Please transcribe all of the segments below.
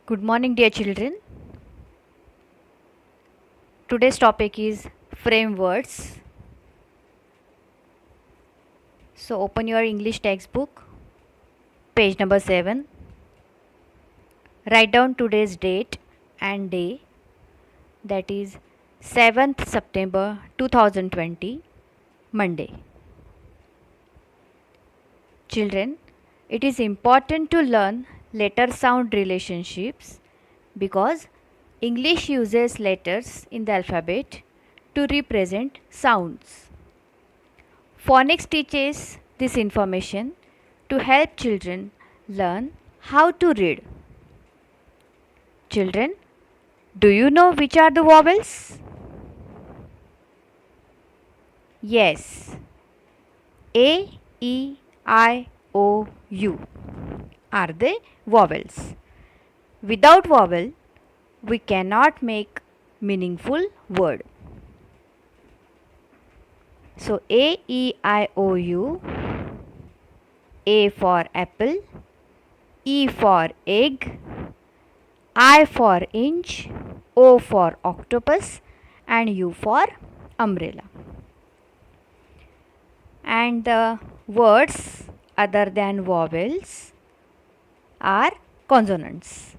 Good morning, dear children. Today's topic is frame words. So, open your English textbook, page number 7. Write down today's date and day, that is 7th September 2020, Monday. Children, it is important to learn letter sound relationships because English uses letters in the alphabet to represent sounds. Phonics teaches this information to help children learn how to read. Children, do you know which are the vowels? Yes. A, E, I, O, U are the vowels. Without vowel, we cannot make meaningful word. So A, E, I, O, U. A for apple, E for egg, I for inch, O for octopus, and U for umbrella. And the words other than vowels are consonants.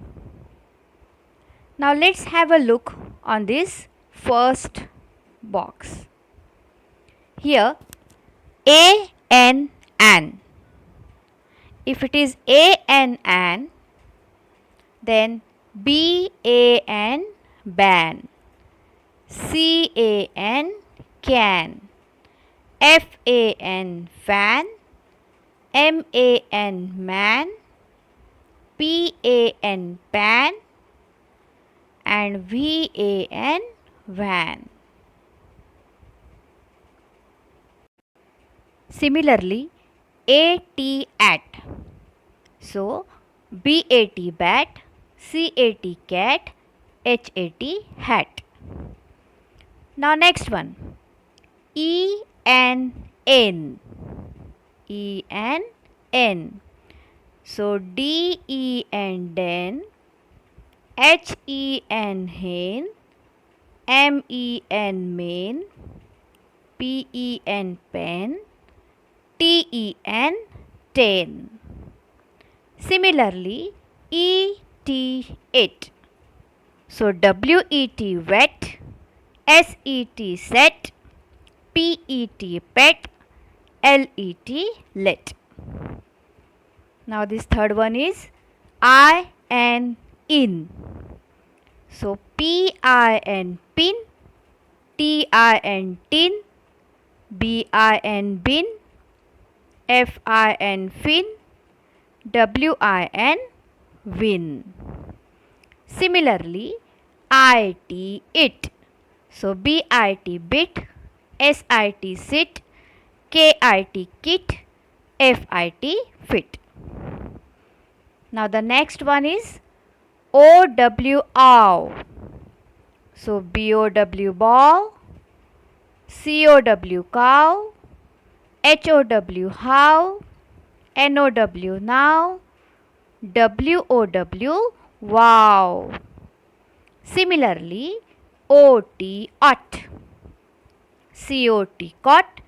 Now let's have a look on this first box. Here A, N, an. If it is A, N, an, then B, A, N, ban. C, A, N, can. F, A, N, fan. M, A, N, man. P, A, N, pan. And V, A, N, van. Similarly, A, T, at. So, B, A, T, bat. C, A, T, cat. H, A, T, hat. Now next one. E, N, N. E, N, N. So, D, E, N, den. H, E, N, hen. M, E, N, main. P, E, N, pen. T, E, N, ten. Similarly, E, T, it. So, W, E, T, wet. S, E, T, set. P, E, T, pet. L, E, T, let. Now, this third one is I, N, in. So, P, I, N, pin. T, I, N, tin. B, I, N, bin. F, I, N, fin. W, I, N, win. Similarly, I, T, it. So, B, I, T, bit. S, I, T, sit. K, I, T, kit. F, I, T, fit. Now, the next one is O, W, ow. So, B, O, W, bow. C, O, W, cow. H, O, W, how. N, O, W, now. W, O, W, wow. Similarly, O, T, ot. C, O, T, cot.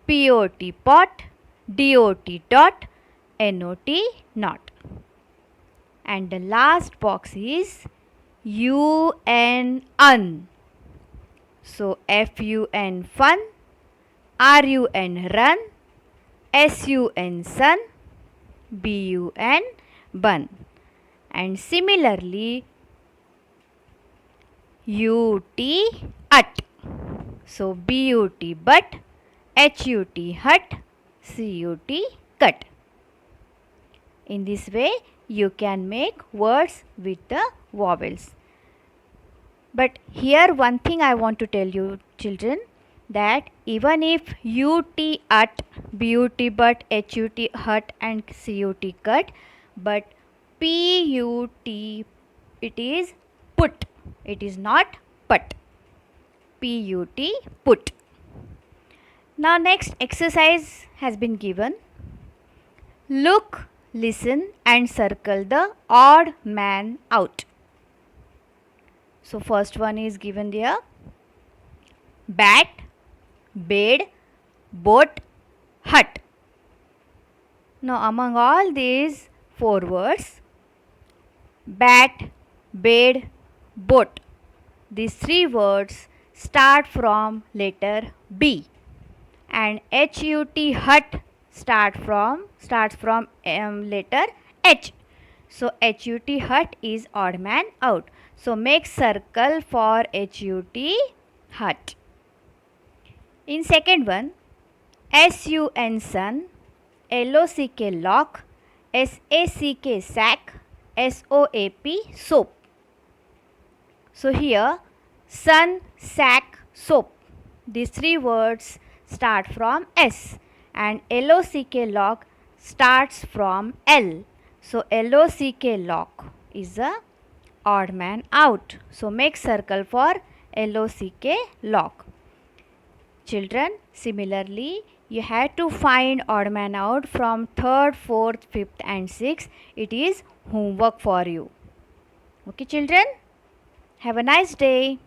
P, O, T, pot. D, O, T, dot. N, O, T, not. And the last box is U, N, un. So, F, U, N, fun. R, U, N, run. S, U, N, sun. B, U, N, bun. And similarly, U, T, ut. So, B, U, T, but. H, U, T, hut. C, U, T, cut. In this way, you can make words with the vowels. But here one thing I want to tell you, children, that even if UT ut, BUT but, HUT hut and CUT cut, but PUT it is put. It is not put. PUT put. Now next exercise has been given. Look, listen and circle the odd man out. So first one is given there: bat, bed, boat, hut. Now among all these four words, bat, bed, boat, these three words start from letter B, and hut starts from letter H. So hut is odd man out. So make circle for hut. In second one, sun sun, lock lock, sack sack, soap soap. So here sun, sack, soap, these three words start from S, and lock starts from L. So lock is a odd man out. So make circle for lock. Children, similarly, you have to find odd man out from 3rd, 4th, 5th and 6th. It is homework for you. Okay children, have a nice day.